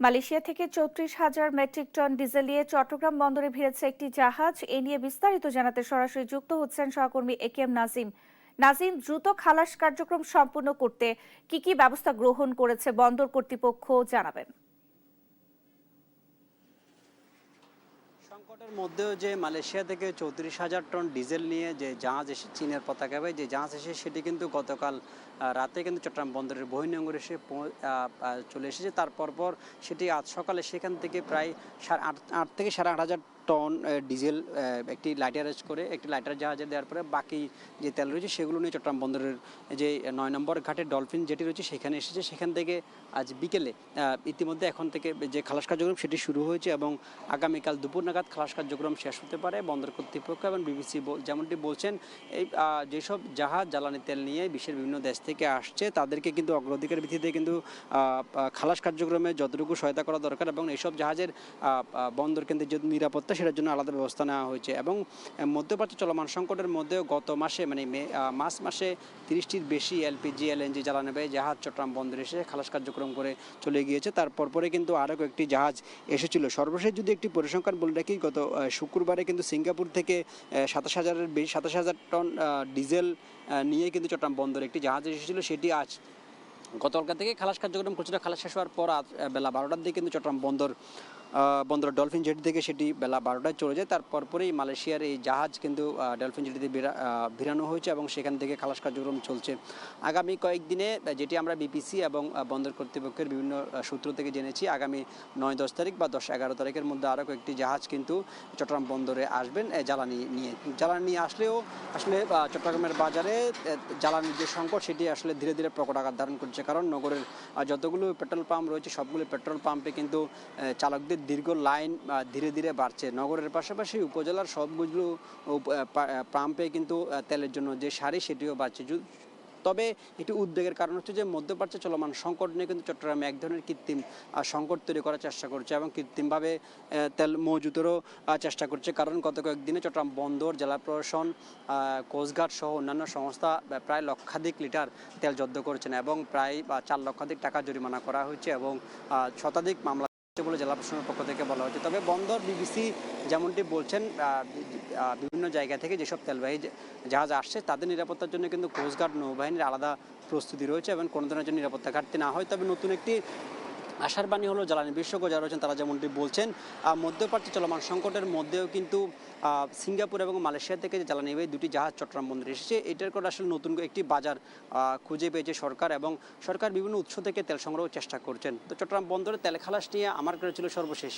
Malaysia থেকে ৩৪,০০০ metric ton diesel নিয়ে চট্টগ্রাম বন্দরে ভিড়েছে একটি জাহাজ। এ নিয়ে বিস্তারিত জানাতে সরাসরি যুক্ত হচ্ছেন সহকর্মী একেএম নাজিম। নাজিম, দ্রুত খালাস কার্যক্রম সম্পূর্ণ করতে কি কি ব্যবস্থা গ্রহণ করেছে বন্দর কর্তৃপক্ষ, জানাবেন। সংকটের মধ্যেও যে মালয়েশিয়া থেকে ৩৪,০০০ টন ডিজেল নিয়ে যে জাহাজ এসে চীনের পতাকায় যে জাহাজ এসে সেটি কিন্তু গতকাল রাতে কিন্তু চট্টগ্রাম বন্দরের বহির্নোঙরে এসে চলে এসেছে। তারপর সেটি আজ সকালে সেখান থেকে প্রায় আট থেকে ৮,৫০০ টন ডিজেল একটি লাইটারেজ করে একটি লাইটার জাহাজে দেওয়ার পরে বাকি যে তেল রয়েছে সেগুলো নিয়ে চট্টগ্রাম বন্দরের যে ৯ নম্বর ঘাটে ডলফিন যেটি রয়েছে সেখানে এসেছে। সেখান থেকে আজ বিকেলে ইতিমধ্যে এখন থেকে যে খালাস কার্যক্রম সেটি শুরু হয়েছে এবং আগামীকাল দুপুর নাগাদ খালাস কার্যক্রম শেষ হতে পারে। বন্দর কর্তৃপক্ষ এবং বিবিসি যেমনটি বলছেন, এই যেসব জাহাজ জ্বালানি তেল নিয়ে বিশ্বের বিভিন্ন দেশ থেকে আসছে তাদেরকে কিন্তু অগ্রাধিকার ভিত্তিতে কিন্তু খালাস কার্যক্রমে যতটুকু সহায়তা করা দরকার এবং এইসব জাহাজের বন্দর কেন্দ্রের যে নিরাপত্তা সেটার জন্য আলাদা ব্যবস্থা নেওয়া হয়েছে। এবং মধ্যপ্রাচ্যে চলমান সংকটের মধ্যেও গত মাসে মানে মার্চ মাসে ৩০টির বেশি এলপিজি এলএনজি জ্বালানি জাহাজ চট্টগ্রাম বন্দরে এসে খালাস কার্যক্রম করে চলে গিয়েছে। তারপরে কিন্তু আরও কয়েকটি জাহাজ এসেছিল। সর্বশেষ যদি একটি পরিসংখ্যান বলে রাখি, গত শুক্রবারে কিন্তু সিঙ্গাপুর থেকে ২৭,০০০ টন ডিজেল নিয়ে কিন্তু চট্টগ্রাম বন্দরে একটি জাহাজ এসেছিল। সেটি আজ গতকালকা থেকে খালাস কার্যক্রম করছিল। খালাস শেষ হওয়ার পর বেলা ১২টার দিকে কিন্তু চট্টগ্রাম বন্দর ডলফিন জেটি থেকে সেটি বেলা ১২টায় চলে যায়। তারপরেই মালয়েশিয়ার এই জাহাজ কিন্তু ডলফিন জেটিতে ভিড়ানো হয়েছে এবং সেখান থেকে খালাস কার্যক্রম চলছে। আগামী কয়েকদিনে, যেটি আমরা বিপিসি এবং বন্দর কর্তৃপক্ষের বিভিন্ন সূত্র থেকে জেনেছি, আগামী ৯-১০ তারিখ বা ১০-১১ তারিখের মধ্যে আরও কয়েকটি জাহাজ কিন্তু চট্টগ্রাম বন্দরে আসবেন জ্বালানি নিয়ে আসলেও আসলে চট্টগ্রামের বাজারে জ্বালানির যে সংকট সেটি আসলে ধীরে ধীরে প্রকট আকার ধারণ করছে। কারণ নগরের যতগুলো পেট্রোল পাম্প রয়েছে সবগুলো পেট্রোল পাম্পে কিন্তু চালকদের দীর্ঘ লাইন ধীরে ধীরে বাড়ছে। নগরের পাশাপাশি উপজেলার সবগুলো পাম্পে কিন্তু তেলের জন্য যে সারি সেটিও বাড়ছে। তবে একটি উদ্বেগের কারণ হচ্ছে যে মধ্যপ্রাচ্যে চলমান সংকট নিয়ে কিন্তু চট্টগ্রামে এক ধরনের কৃত্রিম সংকট তৈরি করার চেষ্টা করছে এবং কৃত্রিমভাবে তেল মজুতেরও চেষ্টা করছে। কারণ গত কয়েকদিনে চট্টগ্রাম বন্দর, জেলা প্রশাসন, কোস্টগার্ড সহ অন্যান্য সংস্থা প্রায় লক্ষাধিক লিটার তেল জব্দ করেছেন এবং প্রায় ৪ লক্ষাধিক টাকা জরিমানা করা হয়েছে এবং শতাধিক মামলা বলে জেলা প্রশাসনের পক্ষ থেকে বলা হয়েছে। তবে বন্দর বিবিসি যেমনটি বলছেন, বিভিন্ন জায়গা থেকে যেসব তেলবাহী জাহাজ আসছে তাদের নিরাপত্তার জন্য কিন্তু কোস্টগার্ড নৌবাহিনীর আলাদা প্রস্তুতি রয়েছে এবং কোনো ধরনের জন্য নিরাপত্তা ঘাটতি না হয়। তবে নতুন একটি আশার বাণী হলো জ্বালানি বিশেষজ্ঞ যারা রয়েছেন তারা যেমনটি বলছেন, মধ্যপ্রাচ্যে চলমান সংকটের মধ্যেও কিন্তু সিঙ্গাপুর এবং মালয়েশিয়া থেকে যে জ্বালানি দুটি জাহাজ চট্টগ্রাম বন্দরে এসেছে, এটার করে আসলে নতুন একটি বাজার খুঁজে পেয়েছে সরকার এবং সরকার বিভিন্ন উৎস থেকে তেল সংগ্রহের চেষ্টা করছেন। তো চট্টগ্রাম বন্দরে তেল খালাস নিয়ে আমার কাছে ছিল সর্বশেষ।